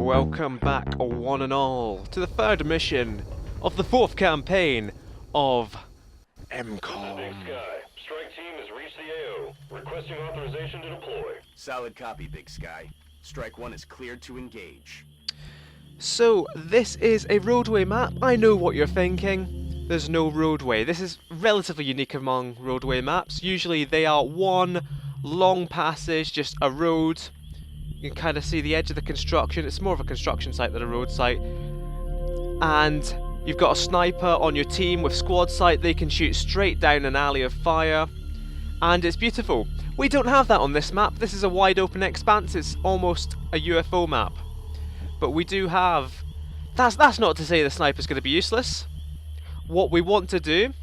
Welcome back, one and all, to the third mission of the fourth campaign of M-Kom. Big Sky, strike team has reached the AO, requesting authorization to deploy. Solid copy, Big Sky. Strike 1 is cleared to engage. So, this is a roadway map. I know what you're thinking. There's no roadway. This is relatively unique among roadway maps. Usually they are one long passage, just a road. You can kind of see the edge of the construction. It's more of a construction site than a road site. And you've got a sniper on your team with squad sight. They can shoot straight down an alley of fire. And it's beautiful. We don't have that on this map. This is a wide open expanse. It's almost a UFO map. But we do have... That's not to say the sniper's going to be useless. What we want to do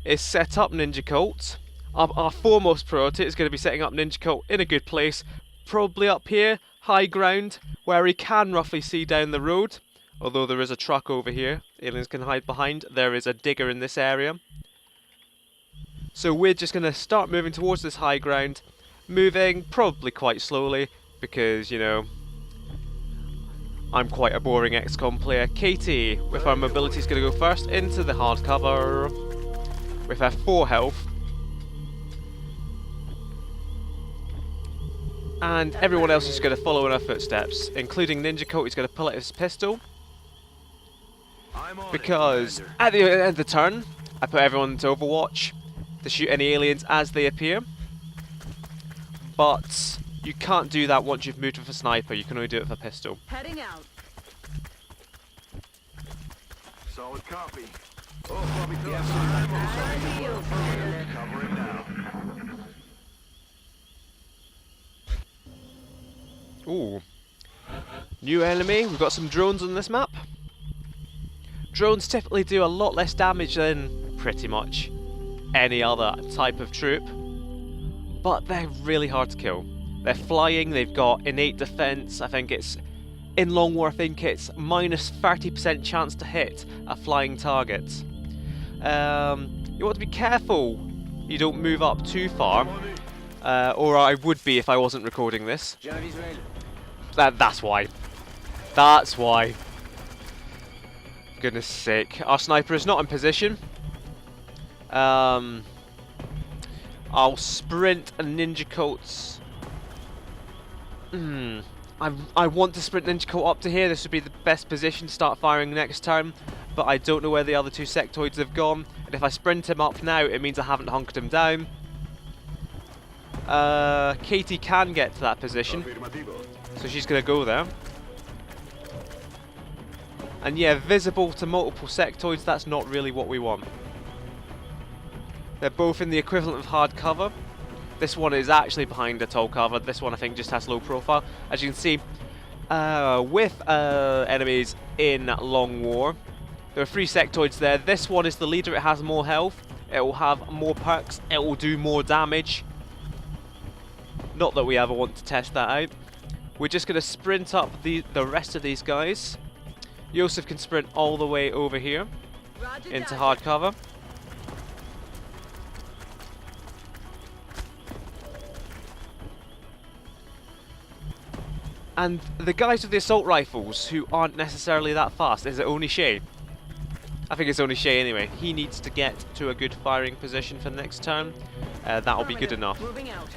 is set up Ninja Cult. Our foremost priority is going to be setting up Ninja Cult in a good place. Probably up here, high ground, where he can roughly see down the road. Although there is a truck over here, aliens can hide behind. There is a digger in this area. So we're just going to start moving towards this high ground. Moving probably quite slowly, because, you know, I'm quite a boring XCOM player. Katie, with her mobility, is going to go first into the hard cover with her 4 health. And everyone else is going to follow in her footsteps, including Ninja Cult. He's going to pull out his pistol. Because at the end of the turn, I put everyone into Overwatch to shoot any aliens as they appear. But you can't do that once you've moved with a sniper. You can only do it with a pistol. Heading out. Solid copy. Oh, Bobby, yes, covering now. Ooh. New enemy. We've got some drones on this map. Drones typically do a lot less damage than pretty much any other type of troop. But they're really hard to kill. They're flying, they've got innate defense. I think it's, in long war, I think it's minus 30% chance to hit a flying target. You want to be careful you don't move up too far. Or I would be if I wasn't recording this. That's why. That's why. Goodness sake. Our sniper is not in position. I'll sprint a Ninja Cult's. I want to sprint Ninja Cult up to here. This would be the best position to start firing next turn. But I don't know where the other 2 sectoids have gone. And if I sprint him up now, it means I haven't hunkered him down. Katie can get to that position. So she's going to go there. And yeah, visible to multiple sectoids, that's not really what we want. They're both in the equivalent of hard cover. This one is actually behind a tall cover. This one I think just has low profile. As you can see, with enemies in Long War, there are 3 sectoids there. This one is the leader, it has more health. It will have more perks, it will do more damage. Not that we ever want to test that out. We're just going to sprint up the rest of these guys. Yosef can sprint all the way over here into hard cover. And the guys with the assault rifles, who aren't necessarily that fast, is it only Shay? I think it's only Shay anyway. He needs to get to a good firing position for the next turn. That'll be good enough. Moving out.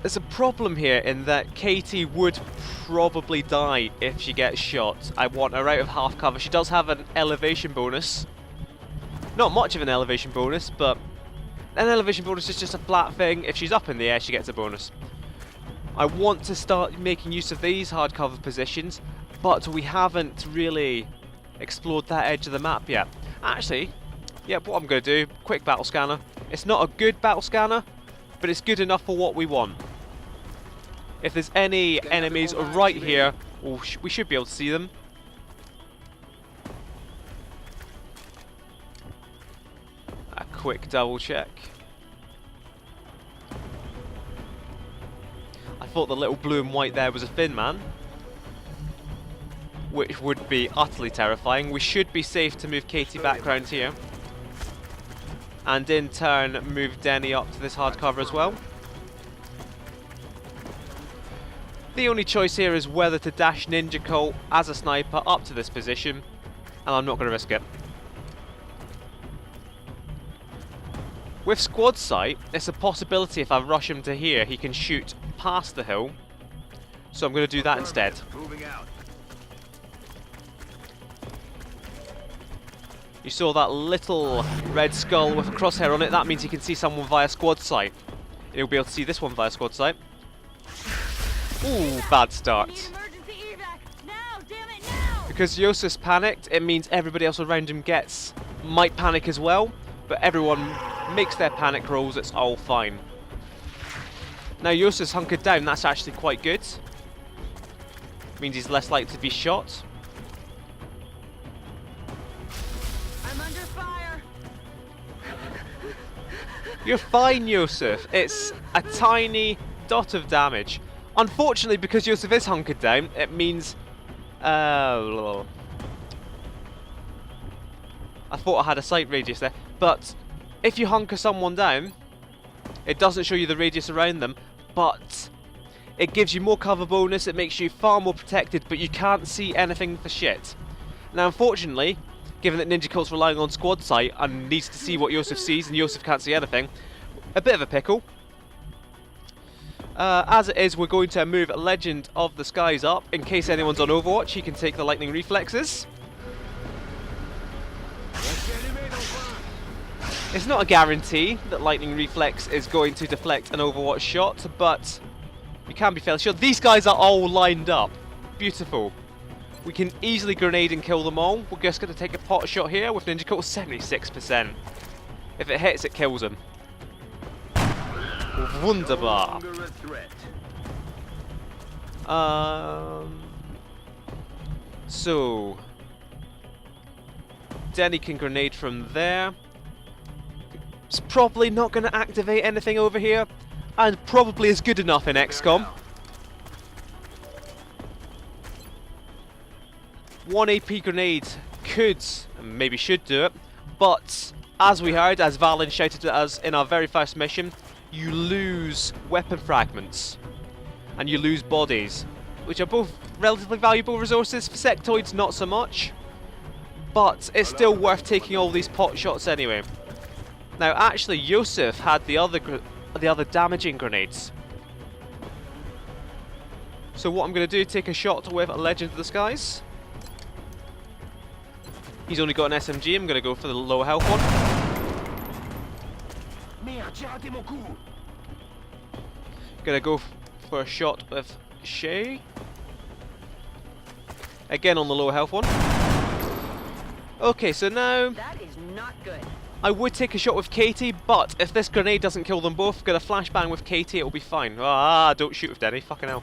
There's a problem here in that Katie would probably die if she gets shot. I want her out of half cover. She does have an elevation bonus. Not much of an elevation bonus, but an elevation bonus is just a flat thing. If she's up in the air, she gets a bonus. I want to start making use of these hard cover positions, but we haven't really explored that edge of the map yet. Actually, yeah, what I'm going to do, quick battle scanner. It's not a good battle scanner, but it's good enough for what we want. If there's any enemies right here, we should be able to see them. A quick double check. I thought the little blue and white there was a Finn man, which would be utterly terrifying. We should be safe to move Katie back round here. and in turn move Denny up to this hard cover as well. The only choice here is whether to dash Ninja Colt as a sniper up to this position, and I'm not going to risk it. With squad sight, it's a possibility if I rush him to here, he can shoot past the hill. So I'm going to do that instead. Moving out. You saw that little red skull with a crosshair on it. That means he can see someone via squad sight. He'll be able to see this one via squad sight. Ooh, bad start. Because Yosef's panicked, it means everybody else around him might panic as well. But everyone makes their panic rolls, it's all fine. Now Yosef's hunkered down, that's actually quite good. Means he's less likely to be shot. I'm under fire. You're fine, Yosef. It's a tiny dot of damage. Unfortunately, because Yosef is hunkered down, it means... I thought I had a sight radius there. But if you hunker someone down, it doesn't show you the radius around them, but it gives you more cover bonus, it makes you far more protected, but you can't see anything for shit. Now, unfortunately, given that Ninja Colt's relying on squad sight and needs to see what Yosef sees, and Yosef can't see anything, a bit of a pickle. As it is, we're going to move Legend of the Skies up. In case anyone's on Overwatch, he can take the lightning reflexes. It's not a guarantee that lightning reflex is going to deflect an Overwatch shot, but you can be fairly sure. These guys are all lined up. Beautiful. We can easily grenade and kill them all. We're just going to take a pot shot here with Ninja Colt 76%. If it hits, it kills him. Wunderbar. So Denny can grenade from there. It's probably not going to activate anything over here, and probably is good enough in XCOM. 1 AP grenade could, and maybe should do it, but as we heard, as Valen shouted at us in our very first mission, you lose weapon fragments, and you lose bodies, which are both relatively valuable resources. For sectoids, not so much, but it's still worth taking all these pot shots anyway. Now, actually, Yosef had the other damaging grenades. So what I'm going to do, take a shot with a Legend of the Skies. He's only got an SMG, I'm going to go for the low health one. Going to go for a shot with Shay. Again on the low health one. Okay, so now... That is not good. I would take a shot with Katie, but if this grenade doesn't kill them both, get a flashbang with Katie, it'll be fine. Ah, don't shoot with Denny, fucking hell.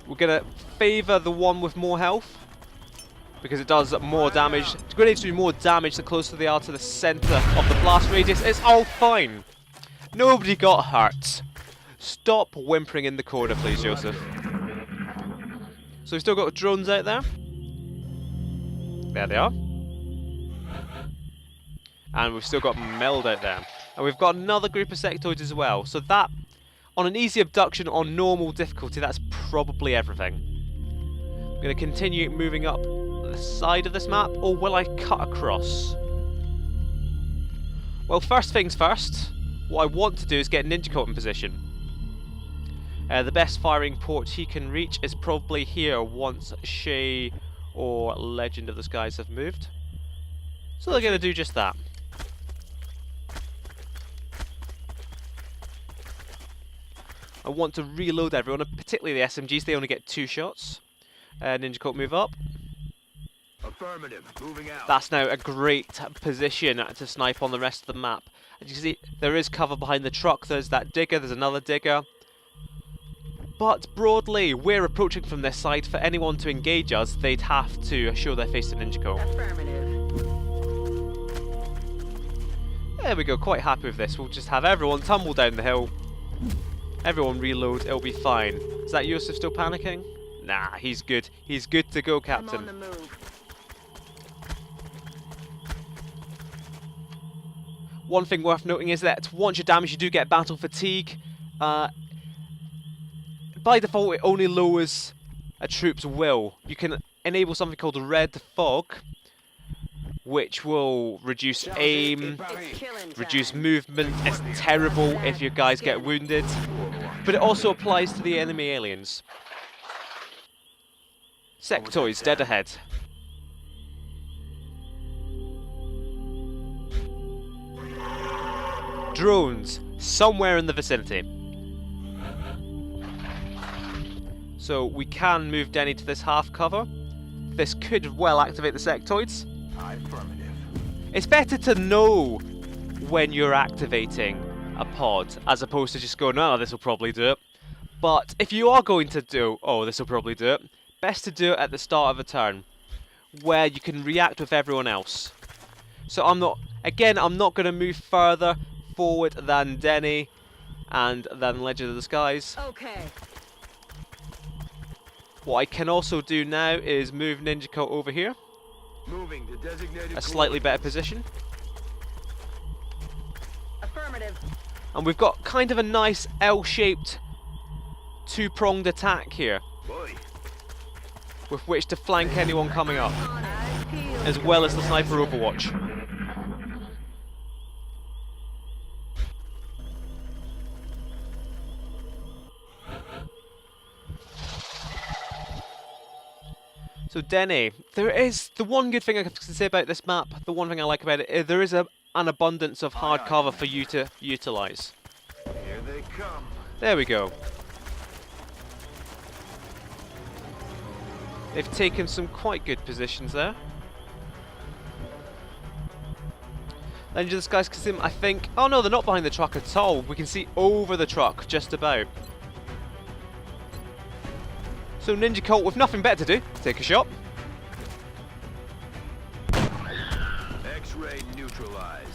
We're gonna favour the one with more health, because it does more damage. The grenades do more damage the closer they are to the centre of the blast radius. It's all fine. Nobody got hurt. Stop whimpering in the corner, please, Joseph. So we've still got drones out there. There they are. And we've still got Meld out there. And we've got another group of sectoids as well. So that, on an easy abduction on normal difficulty, that's probably everything. I'm going to continue moving up the side of this map, or will I cut across? Well, first things first, what I want to do is get Ninja Colt in position. The best firing port he can reach is probably here once Shay or Legend of the Skies have moved. So they're going to do just that. I want to reload everyone, particularly the SMGs, they only get 2 shots. Ninja Colt, move up. Affirmative, moving out. That's now a great position to snipe on the rest of the map. As you can see, there is cover behind the truck, there's that digger, there's another digger. But broadly, we're approaching from this side. For anyone to engage us, they'd have to show their face to Ninja Colt. Affirmative. There we go, quite happy with this. We'll just have everyone tumble down the hill. Everyone reload, it'll be fine. Is that Yosef still panicking? Nah, he's good. He's good to go, Captain. I'm on the move. One thing worth noting is that once you're damaged, you do get battle fatigue. by default it only lowers a troop's will. You can enable something called red fog, which will reduce aim, It's killing reduce time. movement. It's terrible if your guys get wounded, but it also applies to the enemy aliens. Sectoids dead ahead. Drones somewhere in the vicinity. So we can move Denny to this half cover. This could well activate the sectoids. Affirmative. It's better to know when you're activating a pod as opposed to just going, oh, this will probably do it. But if you are going to do, oh, this will probably do it, best to do it at the start of a turn where you can react with everyone else. So I'm not going to move further forward than Denny and than Legend of the Skies. Okay. What I can also do now is move Ninja Coat over here, Moving to designated a slightly better position. Affirmative. And we've got kind of a nice L-shaped two-pronged attack here Boy. with which to flank anyone coming up, Eyes peeled. as well as the sniper overwatch. So Denny, there is the one good thing I can say about this map, the one thing I like about it, there is an abundance of hard cover for you to utilise. Here they come. There we go. They've taken some quite good positions there. Legend of the Skies Kasim, I think... Oh no, they're not behind the truck at all. We can see over the truck, just about. So Ninja Colt, with nothing better to do, take a shot. X-ray neutralized.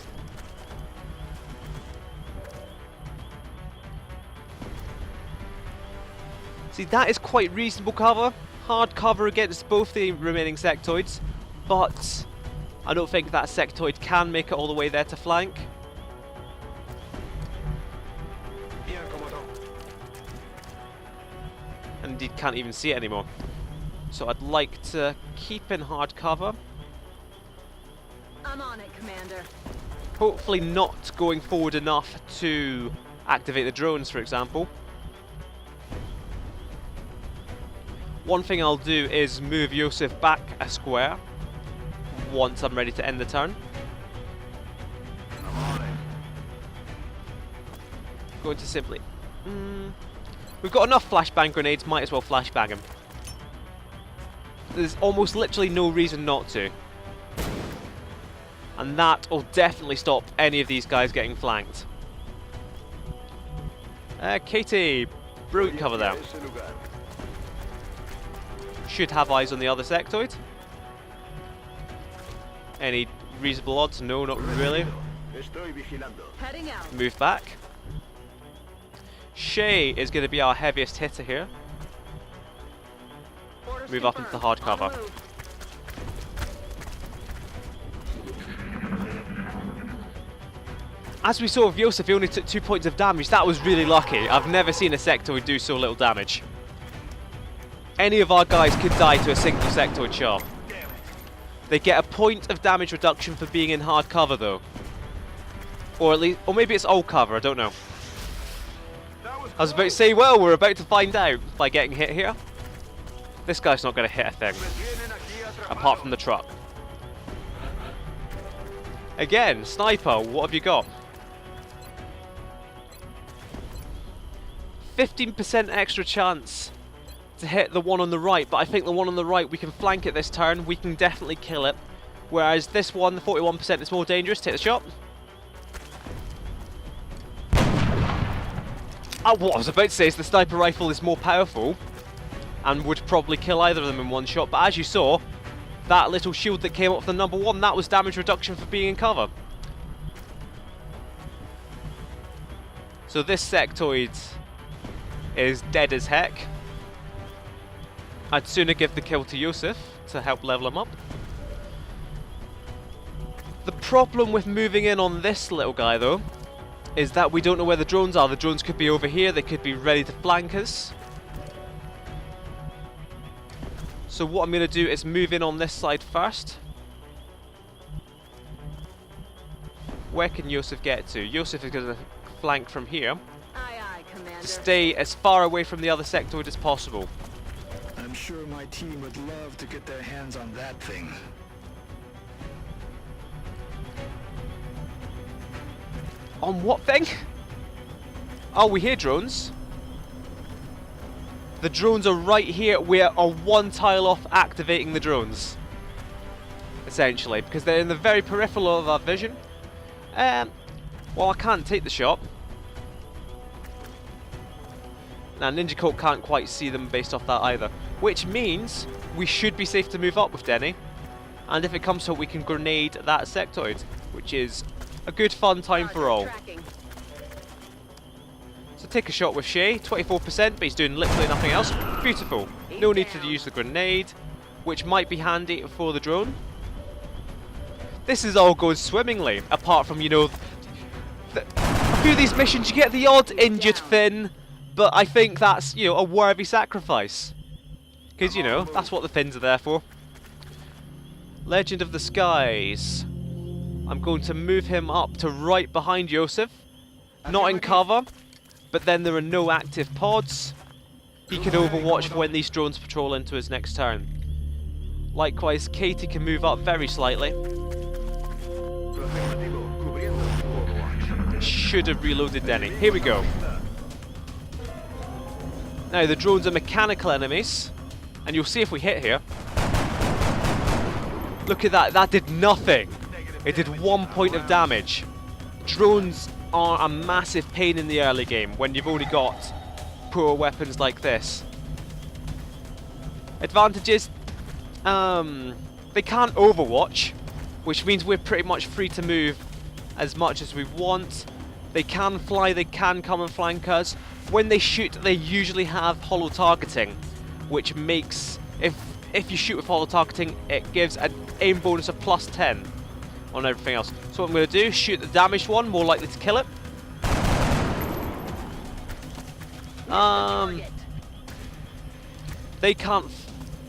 See, that is quite reasonable cover. Hard cover against both the remaining sectoids, but I don't think that sectoid can make it all the way there to flank. Bien, commandant. And indeed can't even see it anymore. So I'd like to keep in hard cover. I'm on it, Commander. Hopefully not going forward enough to activate the drones, for example. One thing I'll do is move Yosef back a square once I'm ready to end the turn. I'm on it. Going to simply... We've got enough flashbang grenades, might as well flashbang him. There's almost literally no reason not to. And that will definitely stop any of these guys getting flanked. Katie, brilliant cover there. Ese lugar. Should have eyes on the other sectoid. Any reasonable odds? No, not really. Estoy vigilando. Heading out. Move back. Shay is going to be our heaviest hitter here. Orders Move up into the hard confirmed. On cover. the move. As we saw with Yosef, he only took 2 points of damage. That was really lucky. I've never seen a sectoid do so little damage. Any of our guys could die to a single sectoid shot. They get a point of damage reduction for being in hard cover though. Or at least, or maybe it's all cover, I don't know. I was about to say, well, we're about to find out by getting hit here. This guy's not going to hit a thing, apart from the truck. Again, sniper, what have you got? 15% extra chance to hit the one on the right, but I think the one on the right, we can flank it this turn, we can definitely kill it. Whereas this one, the 41%, is more dangerous. Take the shot. What I was about to say is the sniper rifle is more powerful and would probably kill either of them in one shot, but as you saw, that little shield that came up for the number one, that was damage reduction for being in cover. So this sectoid is dead as heck. I'd sooner give the kill to Yosef to help level him up. The problem with moving in on this little guy though is that we don't know where the drones are. The drones could be over here, they could be ready to flank us. So what I'm going to do is move in on this side first. Where can Yosef get to? Yosef is going to flank from here Aye, aye, Commander. to stay as far away from the other sectoid as possible. I'm sure my team would love to get their hands on that thing. On what thing? Oh, we hear drones. The drones are right here. We are one tile off activating the drones. Essentially, because they're in the very peripheral of our vision. Well, I can't take the shot. Now, Ninja Colt can't quite see them based off that either. Which means we should be safe to move up with Denny. And if it comes to it, we can grenade that sectoid, which is a good fun time for all. Tracking. So take a shot with Shay, 24%, but he's doing literally nothing else. Beautiful. No need to use the grenade, which might be handy for the drone. This is all going swimmingly, apart from, you know, a few of these missions you get the odd injured Finn, but I think that's, you know, a worthy sacrifice. Because, you know, that's what the Finns are there for. Legend of the Skies. I'm going to move him up to right behind Yosef. Not in cover, but then there are no active pods. He can overwatch for when these drones patrol into his next turn. Likewise, Katie can move up very slightly. Should have reloaded Denny. Here we go. Now, the drones are mechanical enemies, and you'll see if we hit here. Look at that, that did nothing. It did 1 point of damage. Drones are a massive pain in the early game when you've only got poor weapons like this. Advantages, they can't overwatch, which means we're pretty much free to move as much as we want. They can fly, they can come and flank us. When they shoot, they usually have hollow targeting, which makes, if you shoot with hollow targeting, it gives an aim bonus of +10 on everything else. So what I'm going to do, shoot the damaged one, more likely to kill it. They can't,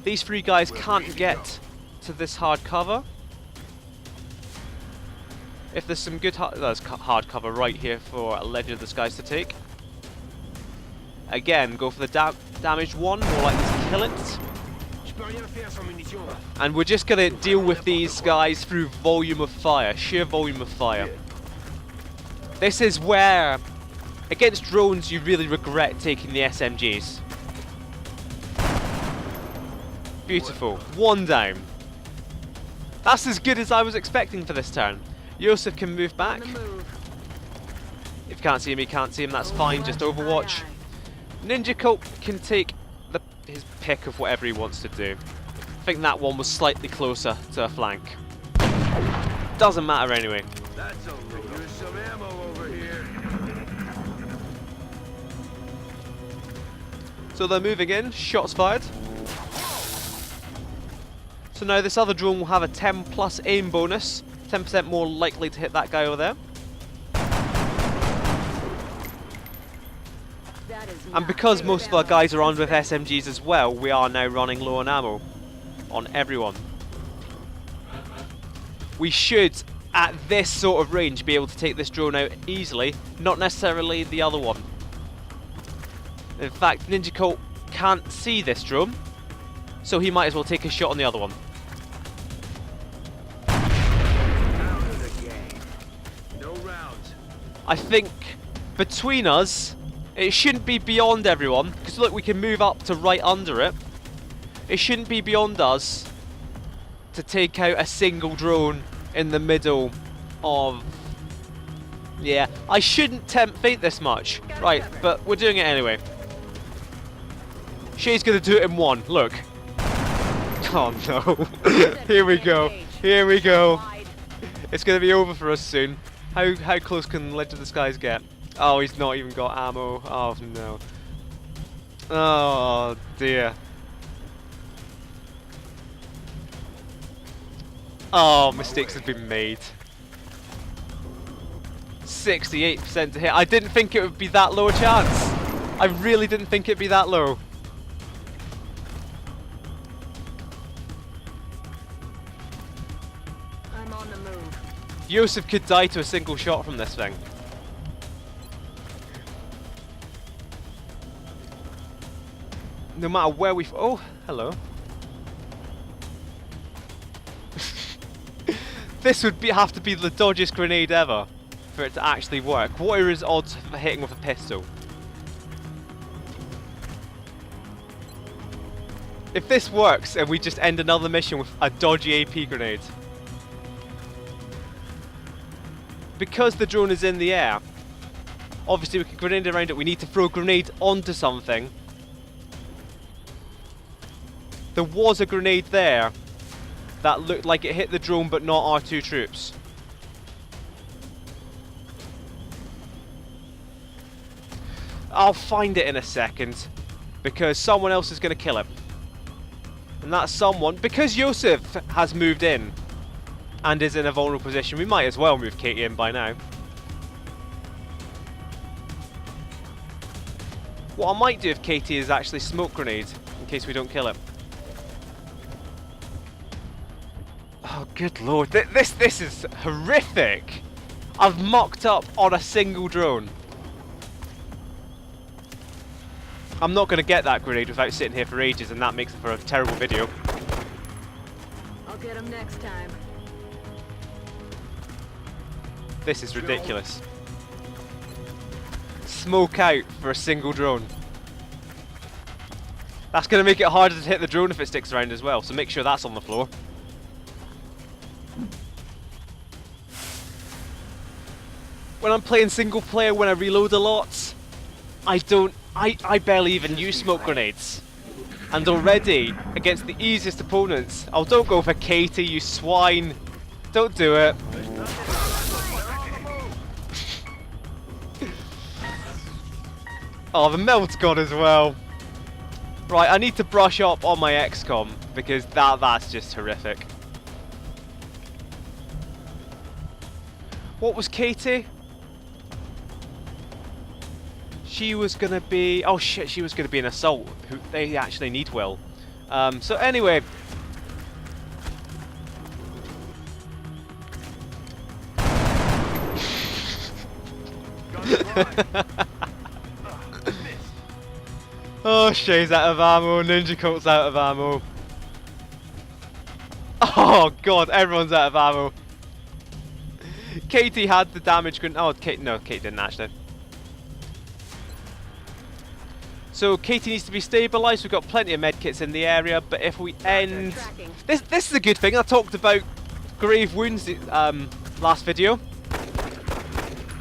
these three guys can't get to this hard cover. If there's some good there's hard cover right here for a Legend of the Skies to take. Again, go for the damaged one, more likely to kill it. And we're just going to deal with these guys through volume of fire, sheer volume of fire. This is where, against drones, you really regret taking the SMGs. Beautiful. One down. That's as good as I was expecting for this turn. Yosef can move back. On the move. If you can't see him, you can't see him, that's fine, just overwatch. Ninja Colt can take his pick of whatever he wants to do. I think that one was slightly closer to a flank. Doesn't matter anyway. That's a load. There's some ammo over here. So they're moving in, shots fired. So now this other drone will have a 10+ aim bonus, 10% more likely to hit that guy over there. That is And not because good most of our ammo. guys are armed with SMGs as well, we are now running low on ammo on everyone. We should, at this sort of range, be able to take this drone out easily, not necessarily the other one. In fact, Ninja Colt can't see this drone, so he might as well take a shot on the other one. Out of the game. No rounds. I think between us, it shouldn't be beyond everyone, because look, we can move up to right under it. It shouldn't be beyond us to take out a single drone in the middle of... Yeah, I shouldn't tempt fate this much. Right, but we're doing it anyway. Shay's gonna do it in one, look. Oh no. Here we go. Here we go. It's gonna be over for us soon. How close can Legend of the Skies get? Oh, he's not even got ammo. Oh no. Oh dear. Oh, mistakes have been made. 68% to hit. I didn't think it would be that low a chance. I really didn't think it'd be that low. I'm on the move. Yusuf could die to a single shot from this thing. No matter where we... Oh, hello. This would have to be the dodgiest grenade ever for it to actually work. What are his odds for hitting with a pistol? If this works and we just end another mission with a dodgy AP grenade. Because the drone is in the air, obviously we can grenade around it, we need to throw a grenade onto something. There was a grenade there that looked like it hit the drone but not our two troops. I'll find it in a second because someone else is going to kill it. And that someone, because Yusuf has moved in and is in a vulnerable position, we might as well move Katie in by now. What I might do if Katie is actually smoke grenade in case we don't kill it. Oh good lord, this is horrific. I've mucked up on a single drone. I'm not going to get that grenade without sitting here for ages, and that makes it for a terrible video. I'll get him next time. This is ridiculous. Smoke out for a single drone. That's going to make it harder to hit the drone if it sticks around as well, so make sure that's on the floor. When I'm playing single player, when I reload a lot, I barely even use smoke grenades. And already, against the easiest opponents, oh don't go for Katie, you swine. Don't do it. Oh, the melt's gone as well. Right, I need to brush up on my XCOM, because that's just horrific. What was Katie? She was gonna be... Oh shit, she was gonna be an assault. Who they actually need Will. So anyway... Oh, Shay's out of ammo, Ninja Colt's out of ammo. Oh god, everyone's out of ammo. Katie had the damage grenade. Oh, no, Katie didn't actually. So Katie needs to be stabilised. We've got plenty of medkits in the area, but if we end... This is a good thing. I talked about grave wounds last video.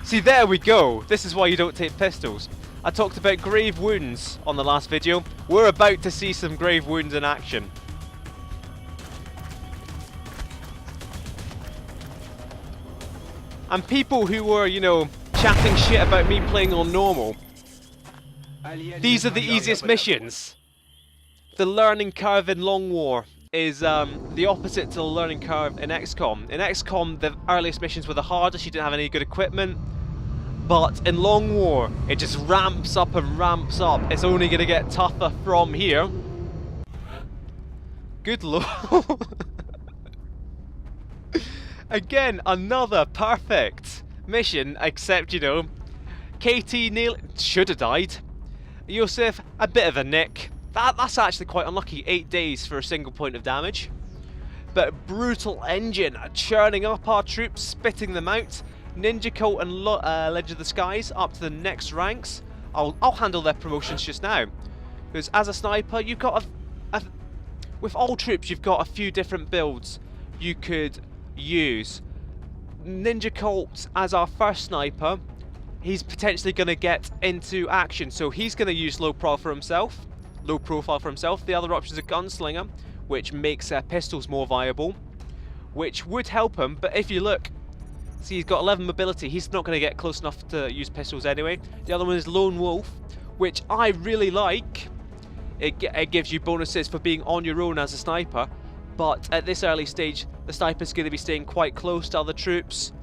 See, there we go. This is why you don't take pistols. I talked about grave wounds on the last video. We're about to see some grave wounds in action. And people who were, you know, chatting shit about me playing on normal, these are the easiest missions. The learning curve in Long War is the opposite to the learning curve in XCOM. In XCOM, the earliest missions were the hardest, you didn't have any good equipment. But in Long War, it just ramps up and ramps up. It's only going to get tougher from here. Good lord. Again, another perfect mission, except, you know, Katie should have died. Yusuf, a bit of a nick. That's actually quite unlucky. 8 days for a single point of damage. But brutal engine, churning up our troops, spitting them out. Ninja Colt and Ledge of the Skies up to the next ranks. I'll handle their promotions just now. Because as a sniper, you've got with all troops, you've got a few different builds you could use. Ninja Colt as our first sniper, he's potentially going to get into action, so he's going to use low profile for himself. The other option is a gunslinger, which makes pistols more viable, which would help him. But if you look, see, he's got 11 mobility. He's not going to get close enough to use pistols anyway. The other one is Lone Wolf, which I really like. It gives you bonuses for being on your own as a sniper, but at this early stage, the sniper's going to be staying quite close to other troops.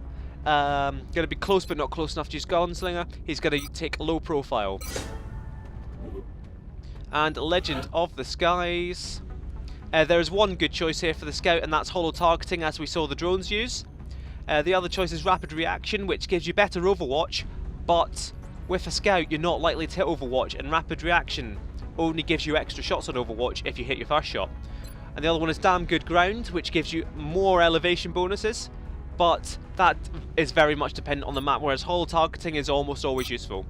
Going to be close, but not close enough to use gunslinger. He's going to take low profile. And Legend of the Skies. There is one good choice here for the scout, and that's holo targeting, as we saw the drones use. The other choice is rapid reaction, which gives you better overwatch, but with a scout you're not likely to hit overwatch, and rapid reaction only gives you extra shots on overwatch if you hit your first shot. And the other one is damn good ground, which gives you more elevation bonuses, but that is very much dependent on the map, whereas holo targeting is almost always useful.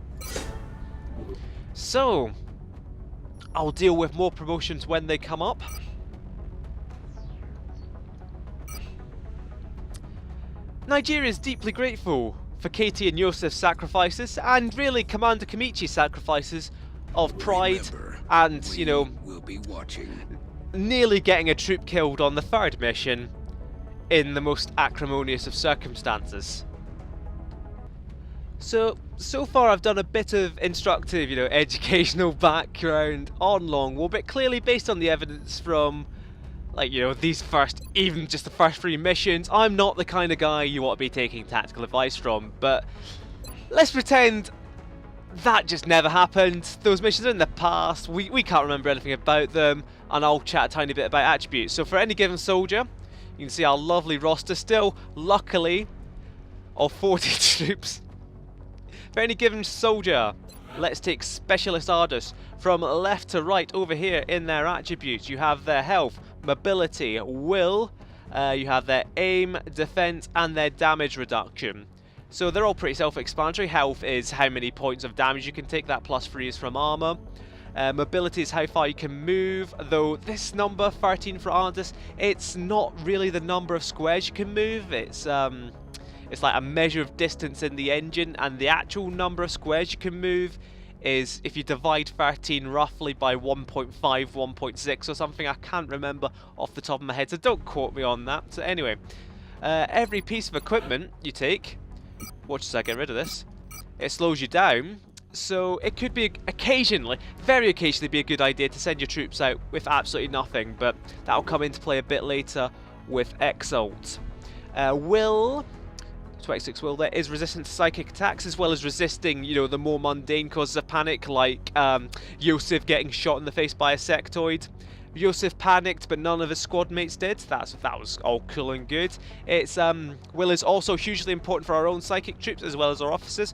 So, I'll deal with more promotions when they come up. Nigeria is deeply grateful for Katie and Yosef's sacrifices, and really Commander Kamichi's sacrifices of pride and, you know, We'll be watching. nearly getting a troop killed on the third mission in the most acrimonious of circumstances. So far I've done a bit of instructive, you know, educational background on Long War, but clearly based on the evidence from, like, you know, even just the first 3 missions, I'm not the kind of guy you want to be taking tactical advice from, but let's pretend that just never happened. Those missions are in the past, we can't remember anything about them, and I'll chat a tiny bit about attributes. So for any given soldier, you can see our lovely roster still, luckily, of 40 troops. For any given soldier, let's take Specialist Ardus. From left to right over here in their attributes, you have their health, mobility, will, you have their aim, defense, and their damage reduction. So they're all pretty self-explanatory. Health is how many points of damage you can take, that +3 is from armor. Mobility is how far you can move, though this number, 13 for Ardus, it's not really the number of squares you can move, it's like a measure of distance in the engine, and the actual number of squares you can move is if you divide 13 roughly by 1.5, 1.6 or something. I can't remember off the top of my head, so don't quote me on that. So anyway, every piece of equipment you take, watch as I get rid of this, it slows you down. So it could be occasionally, very occasionally, be a good idea to send your troops out with absolutely nothing, but that'll come into play a bit later with Exalt. Will, 26 will, there is resistant to psychic attacks, as well as resisting, you know, the more mundane causes of panic, like Yosef getting shot in the face by a sectoid. Yosef panicked, but none of his squad mates did. That was all cool and good. It's will is also hugely important for our own psychic troops as well as our officers.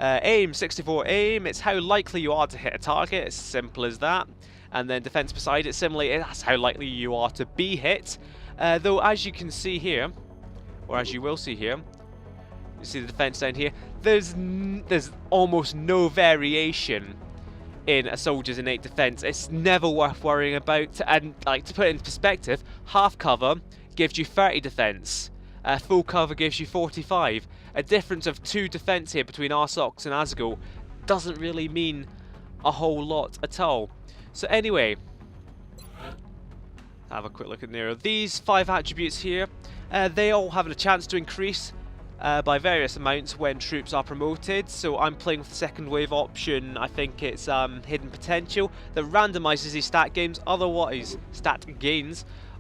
Aim, 64 aim. It's how likely you are to hit a target. It's simple as that. And then defense beside it, similarly, that's how likely you are to be hit. Though, as you can see here, or as you will see here, you see the defense down here. There's almost no variation in a soldier's innate defense. It's never worth worrying about. And like, to put it in perspective, half cover gives you 30 defense. Full cover gives you 45. A difference of 2 defense here between Arsox and Asgul doesn't really mean a whole lot at all. So anyway, have a quick look at Nero. These 5 attributes here, they all have a chance to increase by various amounts when troops are promoted. So I'm playing with the second wave option. I think it's hidden potential that randomizes these stat gains. Otherwise,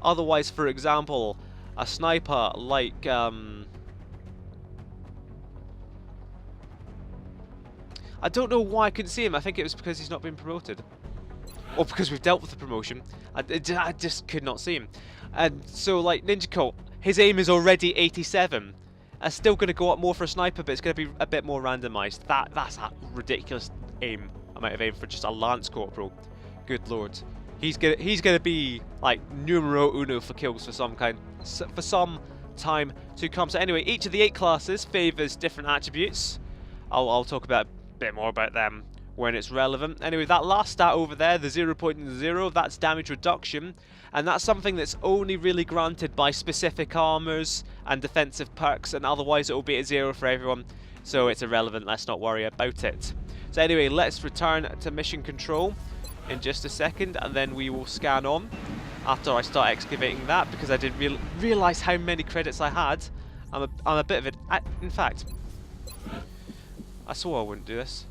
Otherwise, for example, a sniper like I don't know why I couldn't see him. I think it was because he's not been promoted, or because we've dealt with the promotion. I just could not see him. And so, like Ninja Colt, his aim is already 87. It's still going to go up more for a sniper, but it's going to be a bit more randomised. That's a ridiculous aim. I might have aimed for just a lance corporal. Good lord, he's gonna be like numero uno for kills for some time to come. So anyway, each of the 8 classes favours different attributes. I'll talk about a bit more about them when it's relevant. Anyway, that last stat over there, the 0.0, that's damage reduction, and that's something that's only really granted by specific armors and defensive perks, and otherwise it will be at 0 for everyone, so it's irrelevant. Let's not worry about it. So anyway, let's return to mission control in just a second, and then we will scan on after I start excavating that, because I didn't realise how many credits I had. I'm a bit of it. In fact, I swore I wouldn't do this.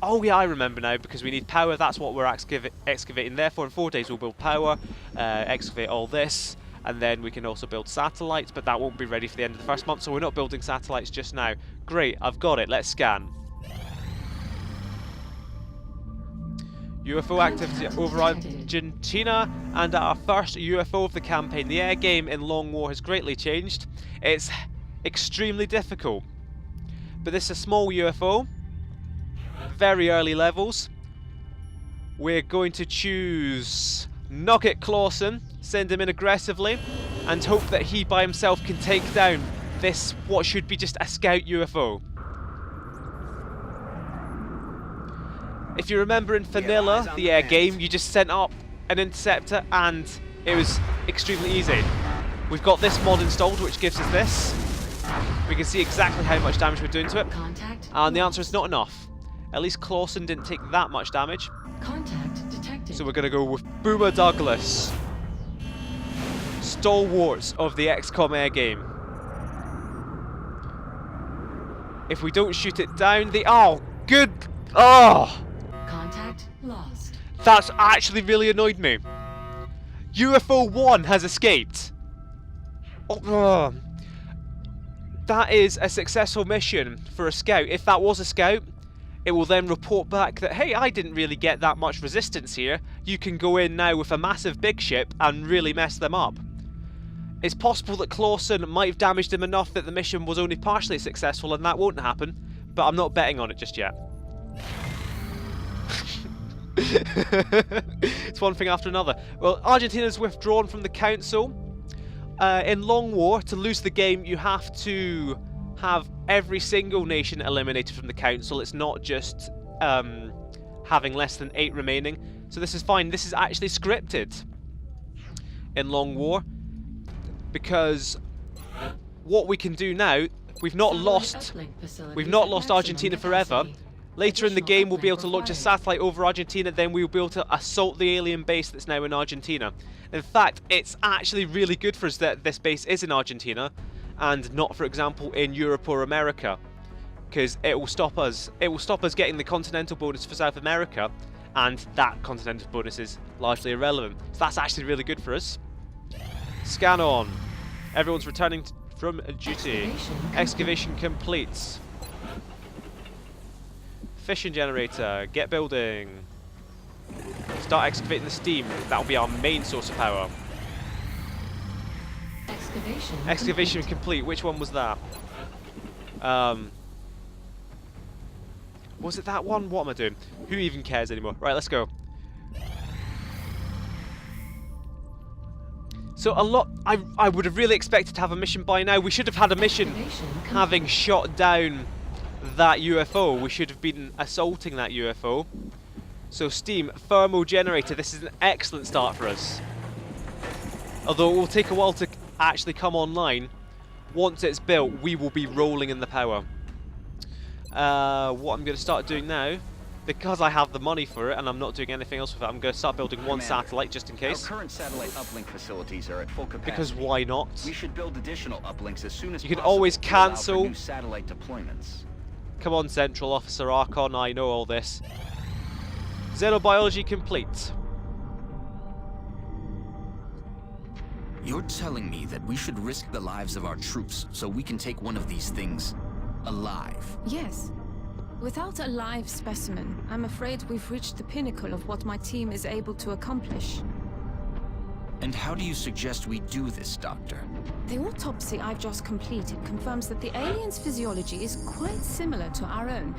Oh yeah, I remember now, because we need power. That's what we're excavating. Therefore, in 4 days we'll build power, excavate all this, and then we can also build satellites, but that won't be ready for the end of the first month, so we're not building satellites just now. Great, I've got it. Let's scan. UFO activity over Argentina, and our first UFO of the campaign. The air game in Long War has greatly changed. It's extremely difficult. But this is a small UFO, very early levels. We're going to choose Nugget Clawson, send him in aggressively, and hope that he by himself can take down this, what should be just a scout UFO. If you remember in Vanilla, the air game, you just sent up an interceptor and it was extremely easy. We've got this mod installed which gives us this. We can see exactly how much damage we're doing to it. And the answer is not enough. At least Clawson didn't take that much damage. Contact detected. So we're going to go with Boomer Douglas. Stalwarts of the XCOM air game. If we don't shoot it down, oh, good. Oh! Contact lost. That's actually really annoyed me. UFO 1 has escaped. Oh, that is a successful mission for a scout. If that was a scout, it will then report back that, hey, I didn't really get that much resistance here. You can go in now with a massive big ship and really mess them up. It's possible that Clawson might have damaged him enough that the mission was only partially successful and that won't happen, but I'm not betting on it just yet. It's one thing after another. Well, Argentina's withdrawn from the council. In Long War, to lose the game, you have to have every single nation eliminated from the council. It's not just having less than 8 remaining. So this is fine. This is actually scripted in Long War, because what we can do now, we've not lost Argentina forever. Later in the game, we'll be able to launch a satellite over Argentina, then we'll be able to assault the alien base that's now in Argentina. In fact, it's actually really good for us that this base is in Argentina and not, for example, in Europe or America, because it will stop us getting the continental bonus for South America, and that continental bonus is largely irrelevant. So that's actually really good for us. Scan on. Everyone's returning from duty. Excavation complete. Fission generator, get building. Start excavating the steam. That'll be our main source of power. Excavation complete. Which one was that? Was it that one? What am I doing? Who even cares anymore? Right, let's go. So a lot. I would have really expected to have a mission by now. We should have had a mission having shot down that UFO. We should have been assaulting that UFO. So steam, thermal generator, this is an excellent start for us. Although it will take a while to actually come online. Once it's built, we will be rolling in the power. What I'm going to start doing now, because I have the money for it and I'm not doing anything else with it, I'm going to start building one satellite just in case. Our current satellite uplink facilities are at full capacity. Because why not? We should build additional uplinks as soon as you can possible always to allow for cancel. new satellite deployments. Come on, Central Officer Archon, I know all this. Xenobiology complete. You're telling me that we should risk the lives of our troops so we can take one of these things alive? Yes. Without a live specimen, I'm afraid we've reached the pinnacle of what my team is able to accomplish. And how do you suggest we do this, Doctor? The autopsy I've just completed confirms that the alien's physiology is quite similar to our own.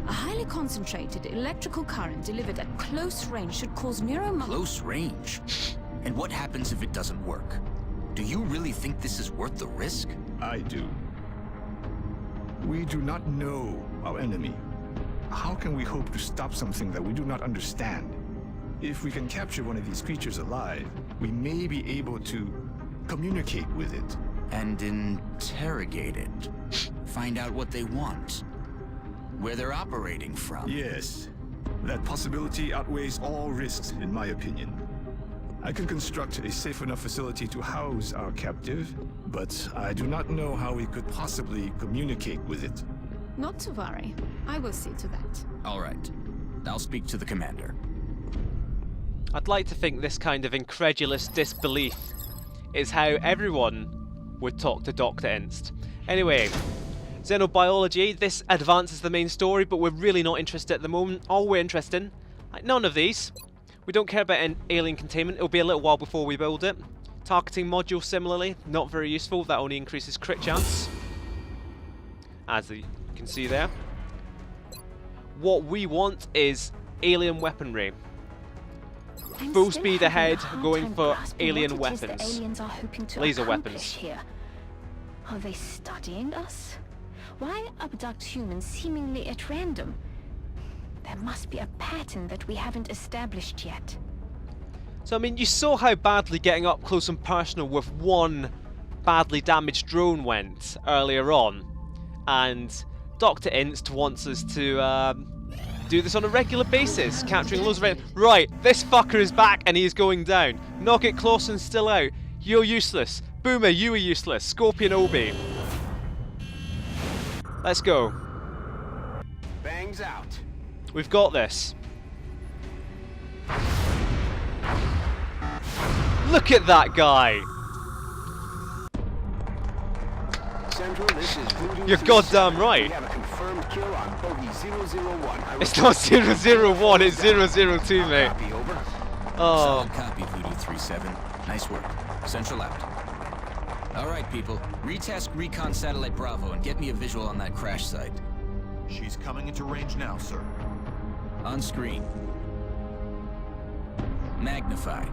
A highly concentrated electrical current delivered at close range should cause Close range? And what happens if it doesn't work? Do you really think this is worth the risk? I do. We do not know our enemy. How can we hope to stop something that we do not understand? If we can capture one of these creatures alive, we may be able to communicate with it. And interrogate it. Find out what they want. Where they're operating from. Yes. That possibility outweighs all risks, in my opinion. I can construct a safe enough facility to house our captive, but I do not know how we could possibly communicate with it. Not to worry. I will see to that. All right. I'll speak to the commander. I'd like to think this kind of incredulous disbelief is how everyone would talk to Dr. Inst. Anyway, xenobiology, this advances the main story, but we're really not interested at the moment. All we're interested in, like none of these, We don't care about alien containment. It'll be a little while before we build it. Targeting module, similarly, not very useful. That only increases crit chance, as you can see there. What we want is alien weaponry. I'm Full still speed having a ahead, hard going time for grasping alien what it is the weapons. aliens are hoping to Laser accomplish weapons. here. Are they studying us? Why abduct humans seemingly at random? There must be a pattern that we haven't established yet. So I mean, you saw how badly getting up close and personal with one badly damaged drone went earlier on, and Dr. Inst wants us to do this on a regular basis, capturing loads of Right, this fucker is back and he's going down. Knock it close and still out. You're useless. Boomer, you are useless. Scorpion Obi. Let's go. Bangs out. We've got this. Look at that guy. Central, this is Voodoo You're 37. goddamn right. We have a confirmed kill on bogey 001. It's not 001, it's 002, mate. Copy, over. Oh. Solid copy, Voodoo 37. Nice work. Central out. All right, people. Retask Recon Satellite Bravo and get me a visual on that crash site. She's coming into range now, sir. On screen. Magnify.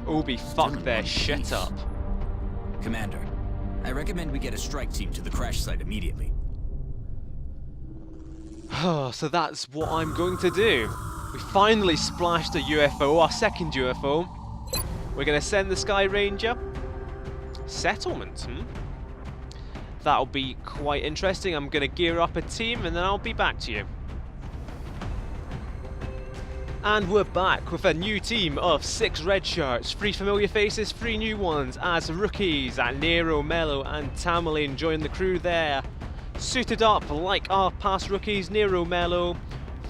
Obi, fuck their shit up. Commander, I recommend we get a strike team to the crash site immediately. So that's what I'm going to do. We finally splashed a UFO, our second UFO. We're going to send the Sky Ranger. Settlement, That'll be quite interesting. I'm going to gear up a team and then I'll be back to you. And we're back with a new team of 6 red shirts, 3 familiar faces, 3 new ones as rookies. Nero, Mello and Tamerlane join the crew there. Suited up like our past rookies, Nero, Mello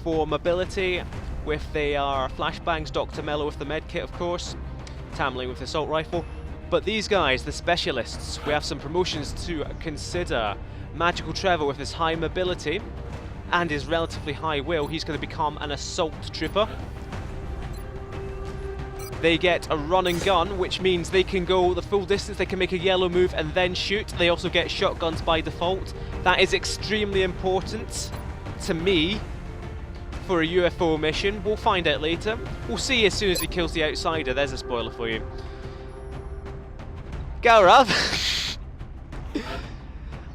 for mobility with their flashbangs, Dr. Mello with the medkit of course, Tamerlane with the assault rifle. But these guys, the specialists, we have some promotions to consider. Magical Trevor with his high mobility and his relatively high will, he's going to become an assault trooper. They get a run and gun, which means they can go the full distance, they can make a yellow move and then shoot. They also get shotguns by default. That is extremely important to me for a UFO mission. We'll find out later. We'll see as soon as he kills the outsider. There's a spoiler for you. Gaurav!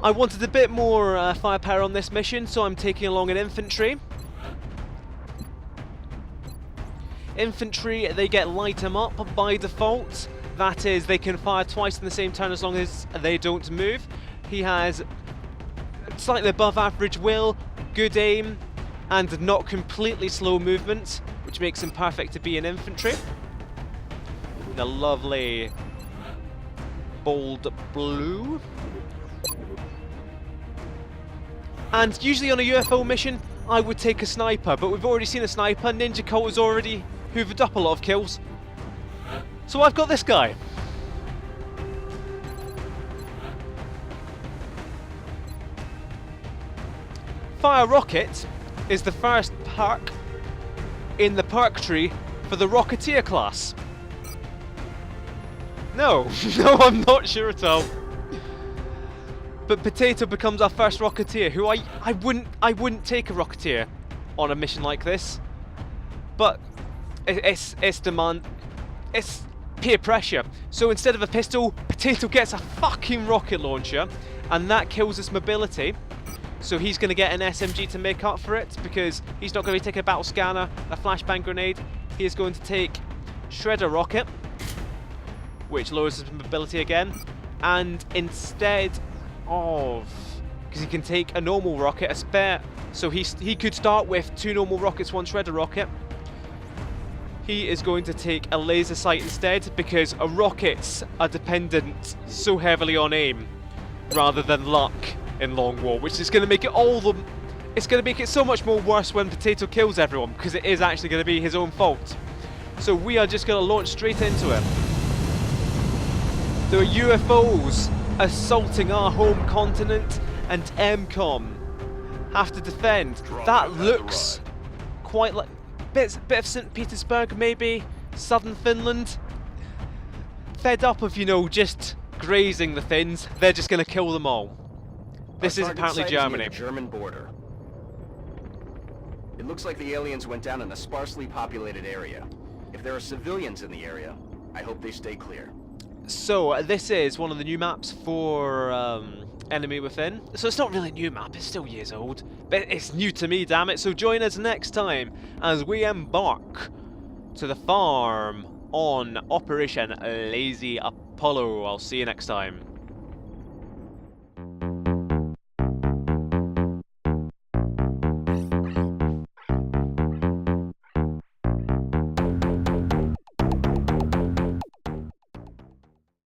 I wanted a bit more firepower on this mission, so I'm taking along an infantry. Infantry, they get light 'em up by default. That is, they can fire twice in the same turn as long as they don't move. He has slightly above average will, good aim, and not completely slow movement, which makes him perfect to be an infantry. The lovely bold blue. And usually on a UFO mission, I would take a sniper, but we've already seen a sniper. Ninja Colt has already hoovered up a lot of kills. So I've got this guy. Fire Rocket is the first perk in the perk tree for the Rocketeer class. No, no, I'm not sure at all. But Potato becomes our first Rocketeer, who I wouldn't take a Rocketeer on a mission like this. But it's peer pressure. So instead of a pistol, Potato gets a fucking rocket launcher, and that kills his mobility. So he's going to get an SMG to make up for it, because he's not going to be taking a battle scanner, a flashbang grenade. He is going to take Shredder Rocket, which lowers his mobility again, and instead of, because he can take a normal rocket, a spare, so he could start with 2 normal rockets, 1 Shredder Rocket. He is going to take a laser sight instead, because rockets are dependent so heavily on aim rather than luck in Long War, which is going to make it it's going to make it so much more worse when Potato kills everyone, because it is actually going to be his own fault. So we are just going to launch straight into it. There are UFOs assaulting our home continent, and M-Kom have to defend. Drop That him at the looks ride. quite like bit of St. Petersburg, maybe southern Finland. Fed up of, you know, just grazing the Finns, they're just going to kill them all. This Our is target apparently site is near Germany. the German border. It looks like the aliens went down in a sparsely populated area. If there are civilians in the area, I hope they stay clear. So this is one of the new maps for Enemy Within. So it's not really a new map, it's still years old, but it's new to me, damn it. So join us next time as we embark to the farm on Operation Lazy Apollo. I'll see you next time.